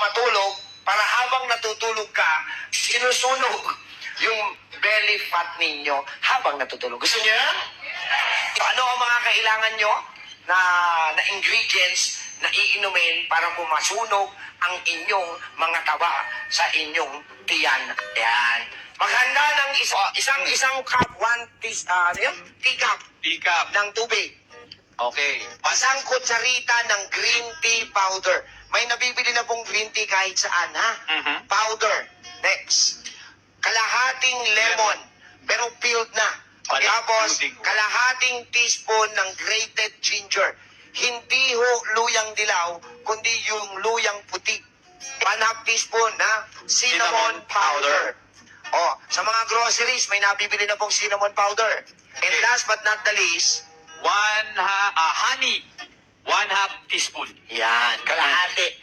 matulog para habang natutulog ka, sinusunog yung belly fat ninyo habang natutulog. Gusto niyo yan? Ano ang mga kailangan nyo na ingredients na iinumin para kumasunog ang inyong mga taba sa inyong tiyan? Yan. Maghanda ng isang cup, teacup Teacup. ng tubig. Okay. Isang kutsarita ng green tea powder. May nabibili na pong green tea kahit saan, ha? Mhm. Powder. Next. Kalahating lemon. Pero peeled na. Wala, Tapos, including- kalahating teaspoon ng grated ginger. Hindi ho luyang dilaw, kundi yung luyang puti. 1/2 teaspoon na cinnamon powder. O, sa mga groceries, may nabibili na pong cinnamon powder. And last but not the least, Honey. 1/2 teaspoon. yan, kalahati.